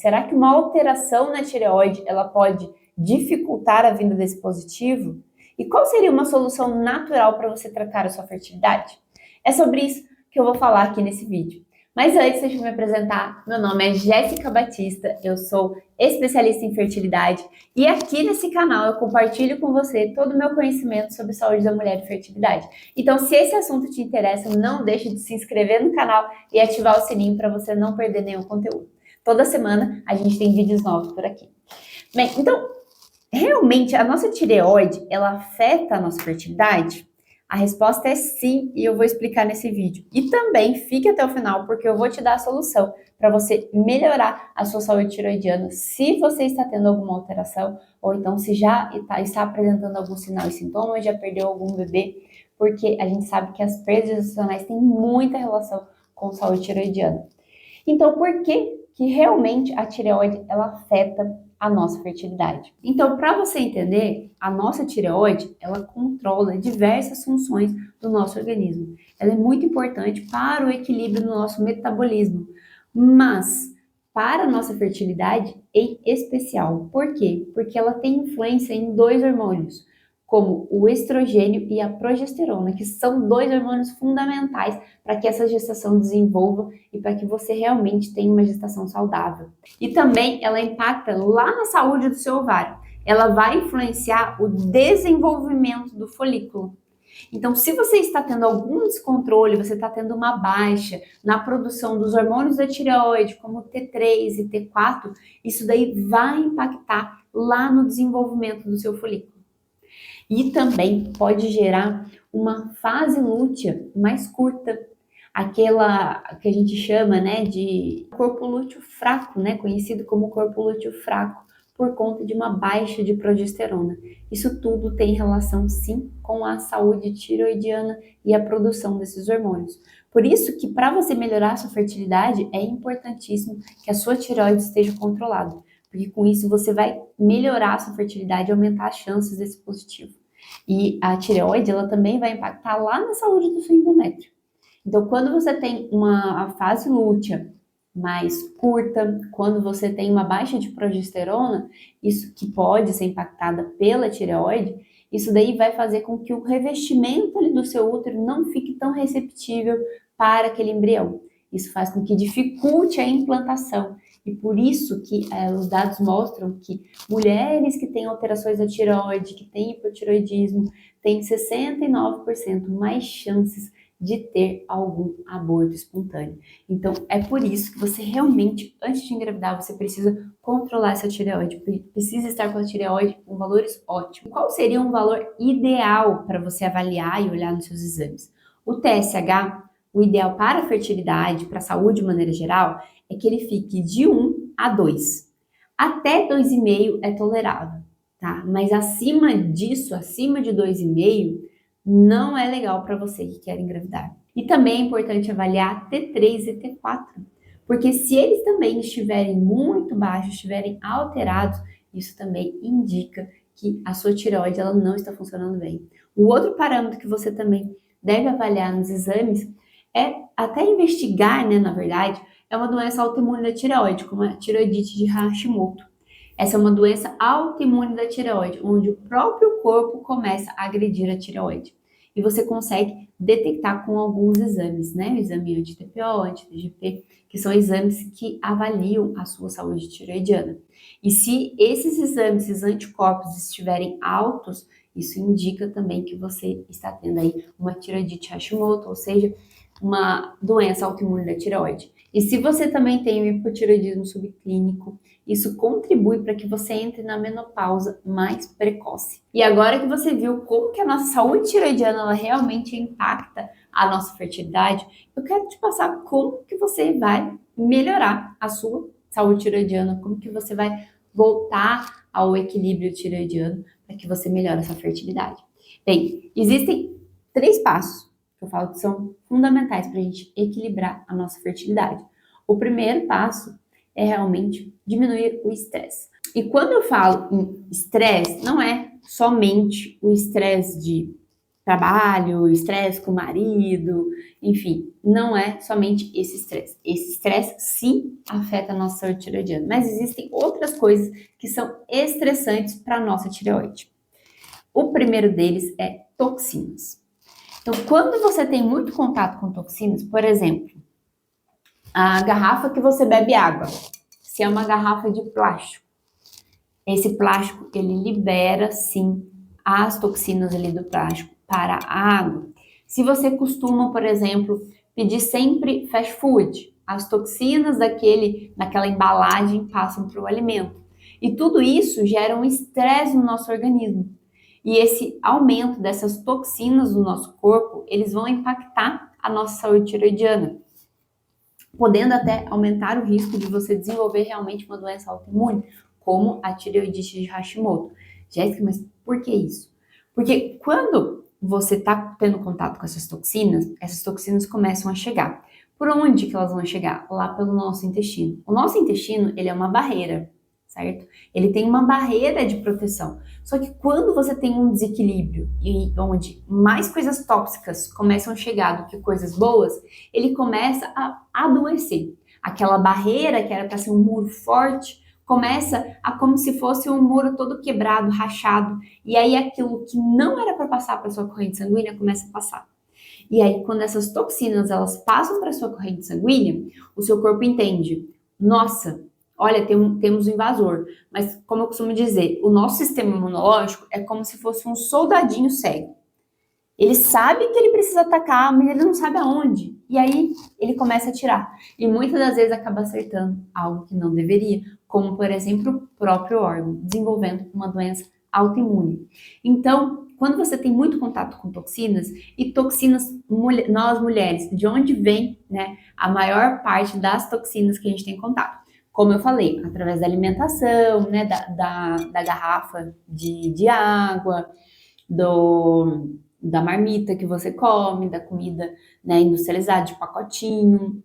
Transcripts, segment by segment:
Será que uma alteração na tireoide ela pode dificultar a vinda desse positivo? E qual seria uma solução natural para você tratar a sua fertilidade? É sobre isso que eu vou falar aqui nesse vídeo. Mas antes, deixa eu me apresentar. Meu nome é Jéssica Batista, eu sou especialista em fertilidade e aqui nesse canal eu compartilho com você todo o meu conhecimento sobre saúde da mulher e fertilidade. Então, se esse assunto te interessa, não deixe de se inscrever no canal e ativar o sininho para você não perder nenhum conteúdo. Toda semana a gente tem vídeos novos por aqui. Bem, então, realmente a nossa tireoide, ela afeta a nossa fertilidade? A resposta é sim, e eu vou explicar nesse vídeo. E também fique até o final, porque eu vou te dar a solução para você melhorar a sua saúde tireoidiana, se você está tendo alguma alteração, ou então se já está apresentando algum sinal e sintoma, já perdeu algum bebê, porque a gente sabe que as perdas gestacionais têm muita relação com saúde tireoidiana. Então, por que realmente a tireoide ela afeta a nossa fertilidade? Então, para você entender, a nossa tireoide, ela controla diversas funções do nosso organismo. Ela é muito importante para o equilíbrio do nosso metabolismo, mas para a nossa fertilidade em especial. Por quê? Porque ela tem influência em dois hormônios, como o estrogênio e a progesterona, que são dois hormônios fundamentais para que essa gestação desenvolva e para que você realmente tenha uma gestação saudável. E também ela impacta lá na saúde do seu ovário. Ela vai influenciar o desenvolvimento do folículo. Então, se você está tendo algum descontrole, você está tendo uma baixa na produção dos hormônios da tireoide, como T3 e T4, isso daí vai impactar lá no desenvolvimento do seu folículo. E também pode gerar uma fase lútea mais curta, aquela que a gente chama, né, de corpo lúteo fraco, né, conhecido como corpo lúteo fraco, por conta de uma baixa de progesterona. Isso tudo tem relação, sim, com a saúde tireoidiana e a produção desses hormônios. Por isso que para você melhorar a sua fertilidade, é importantíssimo que a sua tireoide esteja controlada, porque com isso você vai melhorar a sua fertilidade e aumentar as chances desse positivo. E a tireoide, ela também vai impactar lá na saúde do seu endométrio. Então, quando você tem a fase lútea mais curta, quando você tem uma baixa de progesterona, isso que pode ser impactada pela tireoide, isso daí vai fazer com que o revestimento ali do seu útero não fique tão receptível para aquele embrião. Isso faz com que dificulte a implantação. E por isso que os dados mostram que mulheres que têm alterações da tireoide, que têm hipotireoidismo, têm 69% mais chances de ter algum aborto espontâneo. Então, é por isso que você realmente, antes de engravidar, você precisa controlar essa tireoide, precisa estar com a tireoide com valores ótimos. Qual seria um valor ideal para você avaliar e olhar nos seus exames? O TSH, o ideal para a fertilidade, para a saúde de maneira geral, é que ele fique de 1 a 2. Até 2,5 é tolerável, tá? Mas acima disso, acima de 2,5, não é legal para você que quer engravidar. E também é importante avaliar T3 e T4, porque se eles também estiverem muito baixos, estiverem alterados, isso também indica que a sua tireoide ela não está funcionando bem. O outro parâmetro que você também deve avaliar nos exames é até investigar, né, na verdade, é uma doença autoimune da tireoide, como a tireoidite de Hashimoto. Essa é uma doença autoimune da tireoide, onde o próprio corpo começa a agredir a tireoide. E você consegue detectar com alguns exames, né? O exame anti-TPO, anti-TGP, que são exames que avaliam a sua saúde tireoidiana. E se esses exames, esses anticorpos estiverem altos, isso indica também que você está tendo aí uma tireoidite Hashimoto, ou seja, uma doença autoimune da tireoide. E se você também tem o hipotireoidismo subclínico, isso contribui para que você entre na menopausa mais precoce. E agora que você viu como que a nossa saúde tireoidiana ela realmente impacta a nossa fertilidade, eu quero te passar como que você vai melhorar a sua saúde tireoidiana, como que você vai voltar ao equilíbrio tireoidiano para que você melhore a sua fertilidade. Bem, existem 3 passos que eu falo que são fundamentais para a gente equilibrar a nossa fertilidade. O primeiro passo é realmente diminuir o estresse. E quando eu falo em estresse, não é somente o estresse de trabalho, estresse com o marido, enfim, não é somente esse estresse. Esse estresse sim afeta a nossa saúde tireoidiana, mas existem outras coisas que são estressantes para a nossa tireoide. O primeiro deles é toxinas. Então, quando você tem muito contato com toxinas, por exemplo, a garrafa que você bebe água, se é uma garrafa de plástico, esse plástico ele libera sim as toxinas ali do plástico para a água. Se você costuma, por exemplo, pedir sempre fast food, as toxinas daquela embalagem passam para o alimento. E tudo isso gera um estresse no nosso organismo. E esse aumento dessas toxinas no nosso corpo, eles vão impactar a nossa saúde tiroidiana, podendo até aumentar o risco de você desenvolver realmente uma doença autoimune, como a tireoidite de Hashimoto. Jéssica, mas por que isso? Porque quando você está tendo contato com essas toxinas começam a chegar. Por onde que elas vão chegar? Lá pelo nosso intestino. O nosso intestino, ele é uma barreira, certo? Ele tem uma barreira de proteção. Só que quando você tem um desequilíbrio e onde mais coisas tóxicas começam a chegar do que coisas boas, ele começa a adoecer. Aquela barreira que era para ser um muro forte começa a como se fosse um muro todo quebrado, rachado, e aí aquilo que não era para passar para sua corrente sanguínea começa a passar. E aí quando essas toxinas elas passam para sua corrente sanguínea, o seu corpo entende, nossa, olha, temos um invasor, mas como eu costumo dizer, o nosso sistema imunológico é como se fosse um soldadinho cego. Ele sabe que ele precisa atacar, mas ele não sabe aonde. E aí ele começa a atirar. E muitas das vezes acaba acertando algo que não deveria, como por exemplo o próprio órgão, desenvolvendo uma doença autoimune. Então, quando você tem muito contato com toxinas, e toxinas, nós mulheres, de onde vem, né, a maior parte das toxinas que a gente tem contato? Como eu falei, através da alimentação, né, da garrafa de água, da marmita que você come, da comida, né, industrializada, de pacotinho,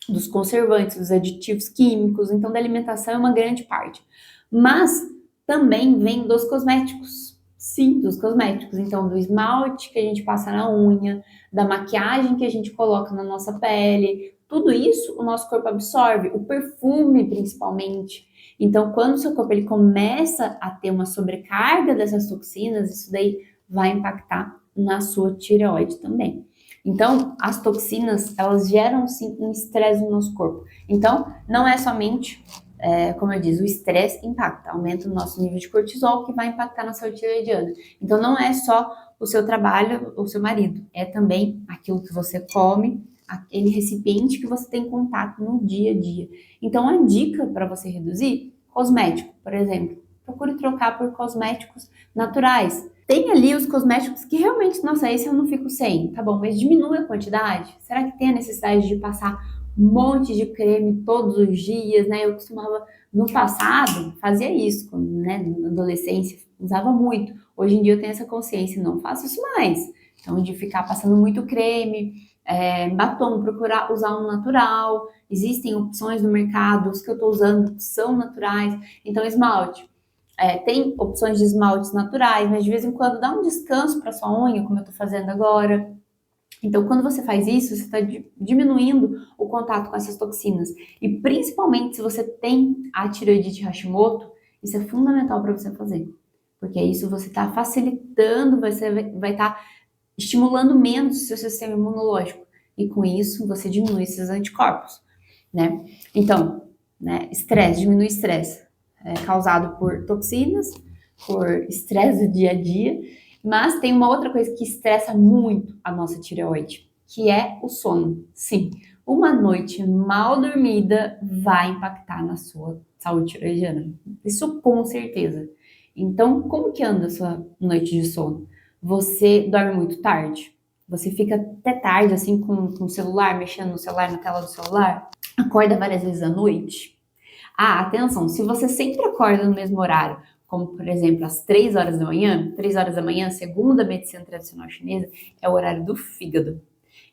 dos conservantes, dos aditivos químicos, então da alimentação é uma grande parte. Mas também vem dos cosméticos. Sim, dos cosméticos. Então, do esmalte que a gente passa na unha, da maquiagem que a gente coloca na nossa pele, tudo isso o nosso corpo absorve, o perfume principalmente. Então, quando o seu corpo ele começa a ter uma sobrecarga dessas toxinas, isso daí vai impactar na sua tireoide também. Então, as toxinas, elas geram sim um estresse no nosso corpo. Então, não é somente, como eu disse, o estresse impacta, aumenta o nosso nível de cortisol, que vai impactar na saúde tireoidiana. Então, não é só o seu trabalho ou o seu marido, é também aquilo que você come, aquele recipiente que você tem contato no dia a dia. Então, a dica para você reduzir, cosmético, por exemplo, procure trocar por cosméticos naturais. Tem ali os cosméticos que realmente, nossa, esse eu não fico sem, tá bom, mas diminui a quantidade? Será que tem a necessidade de passar um monte de creme todos os dias, né? Eu costumava, no passado, fazia isso, né, na adolescência, usava muito. Hoje em dia eu tenho essa consciência, não faço isso mais. Então, de ficar passando muito creme, batom, procurar usar um natural. Existem opções no mercado, os que eu tô usando são naturais. Então, esmalte. Tem opções de esmaltes naturais, mas de vez em quando dá um descanso para sua unha, como eu estou fazendo agora. Então, quando você faz isso, você está diminuindo o contato com essas toxinas. E principalmente se você tem a tireoidite Hashimoto, isso é fundamental para você fazer. Porque isso você está facilitando, você vai estar estimulando menos o seu sistema imunológico. E com isso, você diminui esses anticorpos, né? Então, né, estresse, diminui estresse causado por toxinas, por estresse do dia a dia, mas tem uma outra coisa que estressa muito a nossa tireoide, que é o sono. Sim, uma noite mal dormida vai impactar na sua saúde tireoidiana. Isso com certeza. Então, como que anda a sua noite de sono? Você dorme muito tarde? Você fica até tarde, assim, com o celular, mexendo no celular, na tela do celular? Acorda várias vezes à noite? Ah, atenção, se você sempre acorda no mesmo horário, como por exemplo às 3 horas da manhã, 3 horas da manhã, segundo a medicina tradicional chinesa, é o horário do fígado.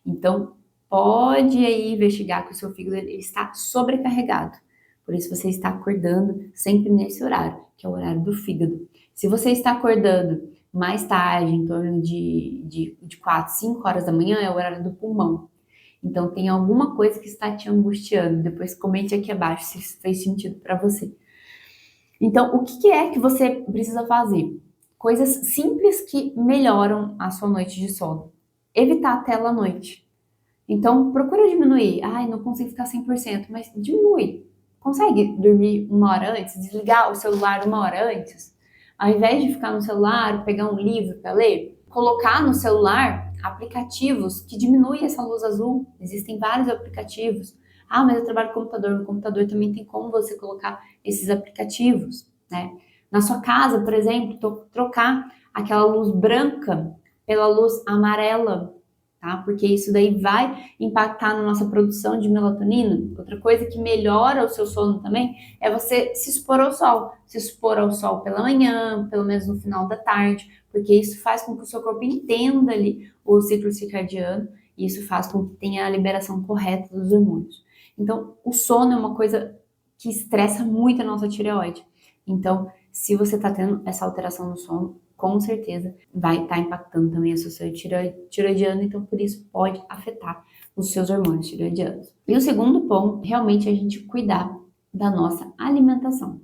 Então, pode aí investigar que o seu fígado ele está sobrecarregado. Por isso você está acordando sempre nesse horário, que é o horário do fígado. Se você está acordando mais tarde, em torno de 4, 5 horas da manhã, é o horário do pulmão. Então, tem alguma coisa que está te angustiando. Depois comente aqui abaixo se isso fez sentido para você. Então, o que é que você precisa fazer? Coisas simples que melhoram a sua noite de sono. Evitar a tela à noite. Então, procura diminuir. Ai, não consigo ficar 100%, mas diminui. Consegue dormir 1 hora antes? Desligar o celular 1 hora antes? Ao invés de ficar no celular, pegar um livro para ler, colocar no celular aplicativos que diminuem essa luz azul. Existem vários aplicativos. Ah, mas eu trabalho com computador. No computador também tem como você colocar esses aplicativos, né? Na sua casa, por exemplo, trocar aquela luz branca pela luz amarela, tá? Porque isso daí vai impactar na nossa produção de melatonina. Outra coisa que melhora o seu sono também é você se expor ao sol. Se expor ao sol pela manhã, pelo menos no final da tarde, porque isso faz com que o seu corpo entenda ali o ciclo circadiano e isso faz com que tenha a liberação correta dos hormônios. Então, o sono é uma coisa que estressa muito a nossa tireoide. Então, se você está tendo essa alteração no sono, com certeza vai estar impactando também a sua saúde tiroidiana, então por isso pode afetar os seus hormônios tiroidianos. E o segundo ponto, realmente, é a gente cuidar da nossa alimentação.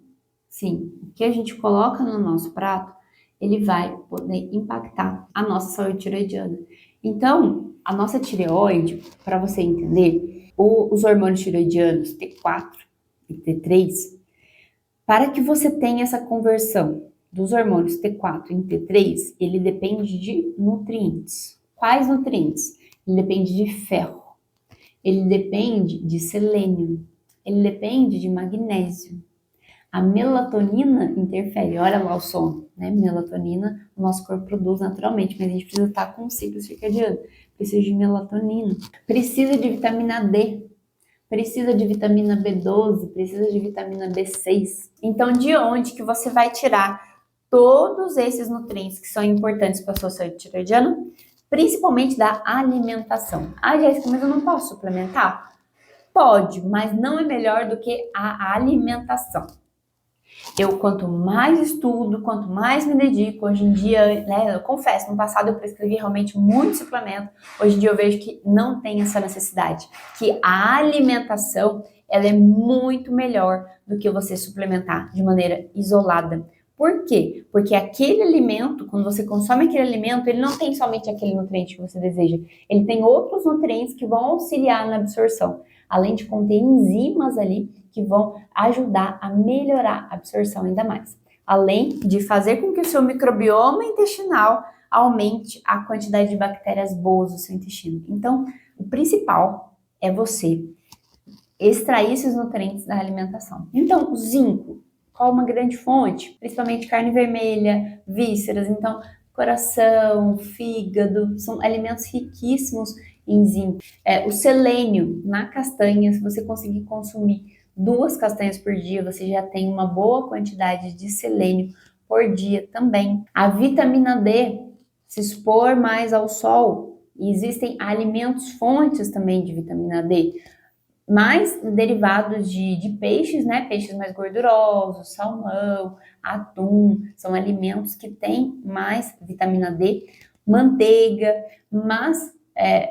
Sim, o que a gente coloca no nosso prato, ele vai poder impactar a nossa saúde tiroidiana. Então, a nossa tireoide, para você entender, os hormônios tiroidianos T4 e T3, para que você tenha essa conversão dos hormônios T4 em T3, ele depende de nutrientes. Quais nutrientes? Ele depende de ferro, ele depende de selênio, ele depende de magnésio. A melatonina interfere, olha lá o sono, né? Melatonina o nosso corpo produz naturalmente, mas a gente precisa estar com um ciclo circadiano. Precisa de melatonina, precisa de vitamina D, precisa de vitamina B12, precisa de vitamina B6. Então, de onde que você vai tirar todos esses nutrientes que são importantes para a sua saúde tiroidiana? Principalmente da alimentação. Ah, Jéssica, mas eu não posso suplementar? Pode, mas não é melhor do que a alimentação. Eu, quanto mais estudo, quanto mais me dedico, hoje em dia, né, eu confesso, no passado eu prescrevi realmente muito suplemento, hoje em dia eu vejo que não tem essa necessidade, que a alimentação, ela é muito melhor do que você suplementar de maneira isolada. Por quê? Porque aquele alimento, quando você consome aquele alimento, ele não tem somente aquele nutriente que você deseja, ele tem outros nutrientes que vão auxiliar na absorção, além de conter enzimas ali que vão ajudar a melhorar a absorção ainda mais. Além de fazer com que o seu microbioma intestinal aumente a quantidade de bactérias boas do seu intestino. Então, o principal é você extrair esses nutrientes da alimentação. Então, o zinco, qual uma grande fonte? Principalmente carne vermelha, vísceras, então coração, fígado, são alimentos riquíssimos em zinco. O selênio na castanha, se você conseguir consumir 2 castanhas por dia, você já tem uma boa quantidade de selênio por dia também. A vitamina D, se expor mais ao sol, e existem alimentos fontes também de vitamina D, mais derivados de peixes, né? Peixes mais gordurosos, salmão, atum, são alimentos que têm mais vitamina D, manteiga, mas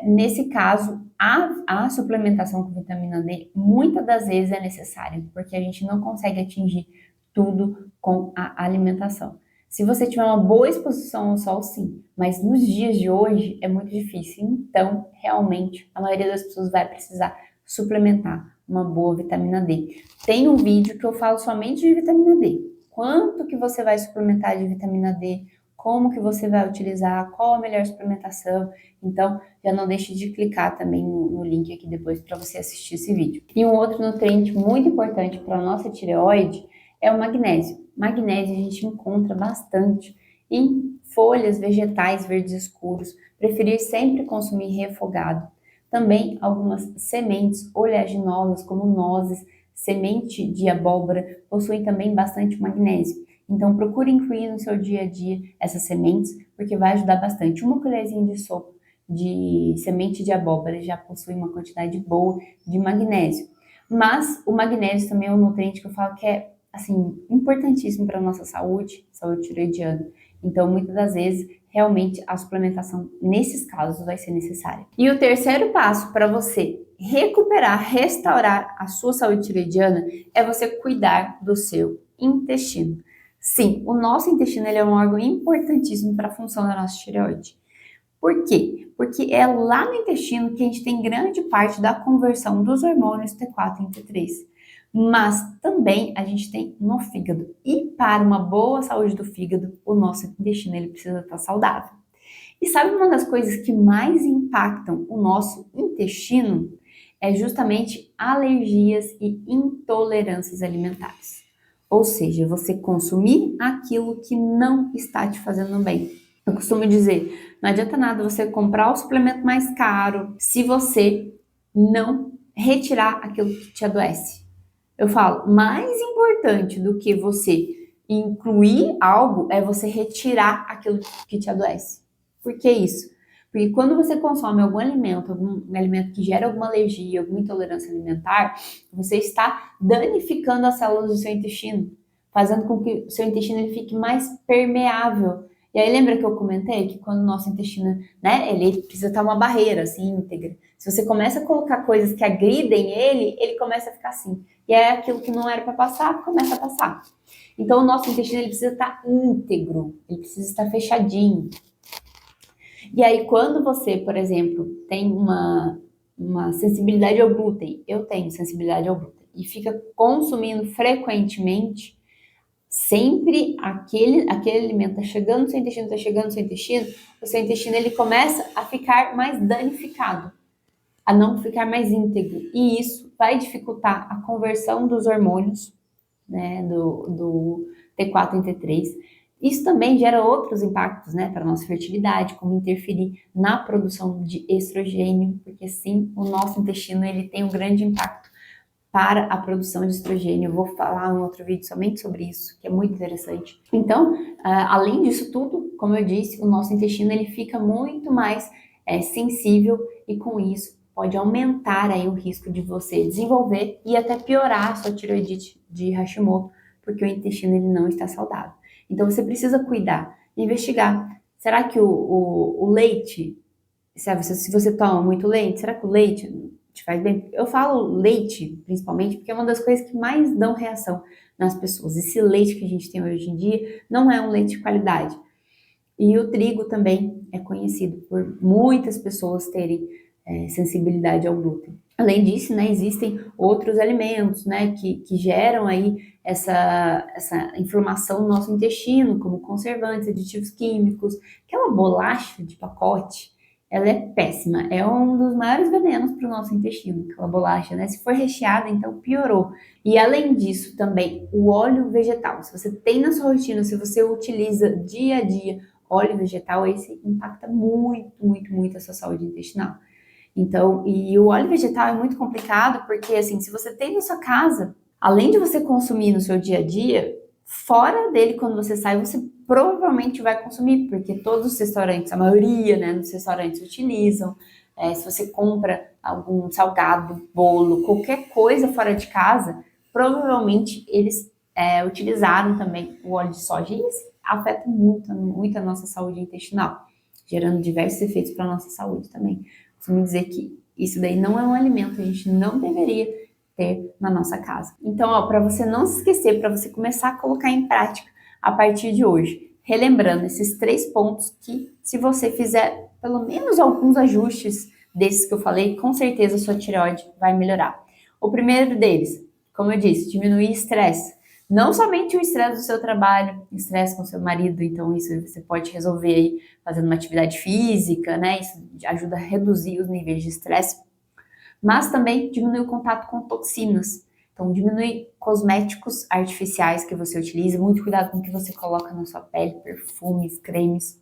nesse caso, a suplementação com vitamina D muitas das vezes é necessária, porque a gente não consegue atingir tudo com a alimentação. Se você tiver uma boa exposição ao sol, sim, mas nos dias de hoje é muito difícil. Então, realmente, a maioria das pessoas vai precisar suplementar uma boa vitamina D. Tem um vídeo que eu falo somente de vitamina D. Quanto que você vai suplementar de vitamina D, como que você vai utilizar, qual a melhor suplementação. Então, já não deixe de clicar também no link aqui depois para você assistir esse vídeo. E um outro nutriente muito importante para a nossa tireoide é o magnésio. Magnésio a gente encontra bastante em folhas vegetais verdes escuros. Preferir sempre consumir refogado. Também algumas sementes oleaginosas, como nozes, semente de abóbora, possuem também bastante magnésio. Então, procure incluir no seu dia a dia essas sementes, porque vai ajudar bastante. Uma colherzinha de sopa de semente de abóbora já possui uma quantidade boa de magnésio. Mas o magnésio também é um nutriente que eu falo que é assim, importantíssimo para a nossa saúde tireoidiana. Então, muitas das vezes, realmente, a suplementação, nesses casos, vai ser necessária. E o terceiro passo para você recuperar, restaurar a sua saúde tireoidiana é você cuidar do seu intestino. Sim, o nosso intestino ele é um órgão importantíssimo para a função da nossa tireoide. Por quê? Porque é lá no intestino que a gente tem grande parte da conversão dos hormônios T4 e T3. Mas também a gente tem no fígado. E para uma boa saúde do fígado, o nosso intestino ele precisa estar saudável. E sabe uma das coisas que mais impactam o nosso intestino? É justamente alergias e intolerâncias alimentares. Ou seja, você consumir aquilo que não está te fazendo bem. Eu costumo dizer, não adianta nada você comprar o suplemento mais caro se você não retirar aquilo que te adoece. Eu falo, mais importante do que você incluir algo é você retirar aquilo que te adoece. Por que isso? Porque quando você consome algum alimento que gera alguma alergia, alguma intolerância alimentar, você está danificando as células do seu intestino, fazendo com que o seu intestino ele fique mais permeável. E aí lembra que eu comentei que quando o nosso intestino, né, ele precisa estar uma barreira assim íntegra. Se você começa a colocar coisas que agridem ele começa a ficar assim. E é aquilo que não era para passar, começa a passar. Então o nosso intestino ele precisa estar íntegro, ele precisa estar fechadinho. E aí quando você, por exemplo, tem uma sensibilidade ao glúten, eu tenho sensibilidade ao glúten, e fica consumindo frequentemente, sempre aquele alimento está chegando no seu intestino, o seu intestino ele começa a ficar mais danificado, a não ficar mais íntegro. E isso vai dificultar a conversão dos hormônios, né, do T4 e T3. Isso também gera outros impactos, né, para a nossa fertilidade, como interferir na produção de estrogênio, porque sim, o nosso intestino ele tem um grande impacto para a produção de estrogênio. Eu vou falar em outro vídeo somente sobre isso, que é muito interessante. Então, além disso tudo, como eu disse, o nosso intestino ele fica muito mais sensível e com isso pode aumentar aí o risco de você desenvolver e até piorar a sua tireoidite de Hashimoto, porque o intestino ele não está saudável. Então você precisa cuidar, investigar. Será que o leite, se você toma muito leite, será que o leite te faz bem? Eu falo leite, principalmente, porque é uma das coisas que mais dão reação nas pessoas. Esse leite que a gente tem hoje em dia não é um leite de qualidade. E o trigo também é conhecido por muitas pessoas terem sensibilidade ao glúten. Além disso, né, existem outros alimentos, né, que geram aí essa inflamação no nosso intestino, como conservantes, aditivos químicos. Aquela bolacha de pacote, ela é péssima, é um dos maiores venenos para o nosso intestino, aquela bolacha, né? Se for recheada, então piorou. E além disso, também o óleo vegetal. Se você tem na sua rotina, se você utiliza dia a dia óleo vegetal, esse impacta muito, muito, muito a sua saúde intestinal. Então, e o óleo vegetal é muito complicado porque, assim, se você tem na sua casa, além de você consumir no seu dia a dia, fora dele, quando você sai, você provavelmente vai consumir, porque todos os restaurantes, a maioria, né, dos restaurantes utilizam. Se você compra algum salgado, bolo, qualquer coisa fora de casa, provavelmente eles utilizaram também o óleo de soja. E isso afeta muito, muito a nossa saúde intestinal, gerando diversos efeitos para a nossa saúde também. Costumo dizer que isso daí não é um alimento, a gente não deveria ter na nossa casa. Então, para você não se esquecer, para você começar a colocar em prática a partir de hoje, relembrando esses 3 pontos que, se você fizer pelo menos alguns ajustes desses que eu falei, com certeza a sua tireoide vai melhorar. O primeiro deles, como eu disse, diminuir estresse. Não somente o estresse do seu trabalho, estresse com seu marido, então isso você pode resolver aí fazendo uma atividade física, né? Isso ajuda a reduzir os níveis de estresse, mas também diminuir o contato com toxinas. Então, diminuir cosméticos artificiais que você utiliza, muito cuidado com o que você coloca na sua pele, perfumes, cremes.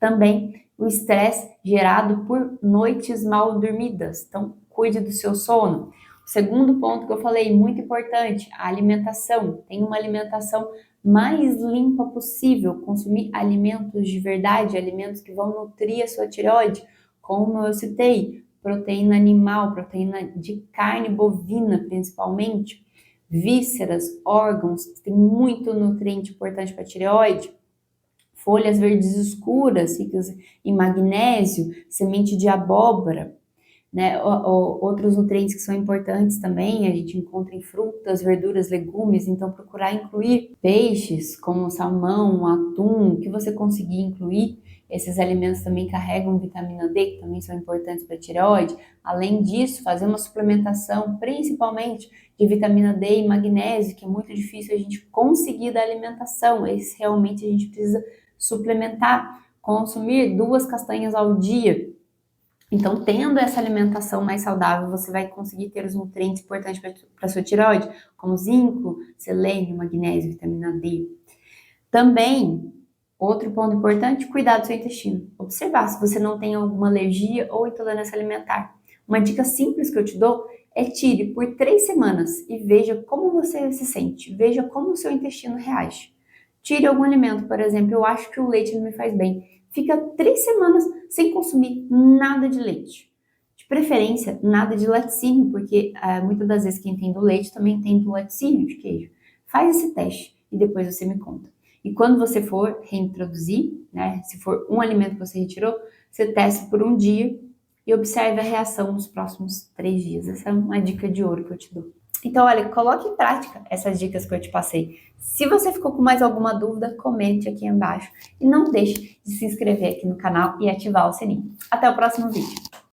Também o estresse gerado por noites mal dormidas, então cuide do seu sono. O segundo ponto que eu falei, muito importante, a alimentação. Tenha uma alimentação mais limpa possível, consumir alimentos de verdade, alimentos que vão nutrir a sua tireoide, como eu citei, proteína animal, proteína de carne bovina principalmente, vísceras, órgãos, tem muito nutriente importante para a tireoide. Folhas verdes escuras, ricas em magnésio, semente de abóbora, né? Outros nutrientes que são importantes também, a gente encontra em frutas, verduras, legumes, então procurar incluir peixes como salmão, atum, que você conseguir incluir. Esses alimentos também carregam vitamina D, que também são importantes para a tireoide. Além disso, fazer uma suplementação, principalmente de vitamina D e magnésio, que é muito difícil a gente conseguir da alimentação. Esse realmente a gente precisa suplementar, consumir 2 castanhas ao dia. Então, tendo essa alimentação mais saudável, você vai conseguir ter os nutrientes importantes para a sua tireoide, como zinco, selênio, magnésio, vitamina D. Também, outro ponto importante, cuidar do seu intestino. Observar se você não tem alguma alergia ou intolerância alimentar. Uma dica simples que eu te dou é tire por 3 semanas e veja como você se sente, veja como o seu intestino reage. Tire algum alimento, por exemplo, eu acho que o leite não me faz bem. Fica 3 semanas sem consumir nada de leite. De preferência, nada de laticínio, porque muitas das vezes quem tem do leite também tem do laticínio de queijo. Faz esse teste e depois você me conta. E quando você for reintroduzir, né, se for um alimento que você retirou, você testa por um dia e observe a reação nos próximos 3 dias. Essa é uma dica de ouro que eu te dou. Então, olha, coloque em prática essas dicas que eu te passei. Se você ficou com mais alguma dúvida, comente aqui embaixo. E não deixe de se inscrever aqui no canal e ativar o sininho. Até o próximo vídeo.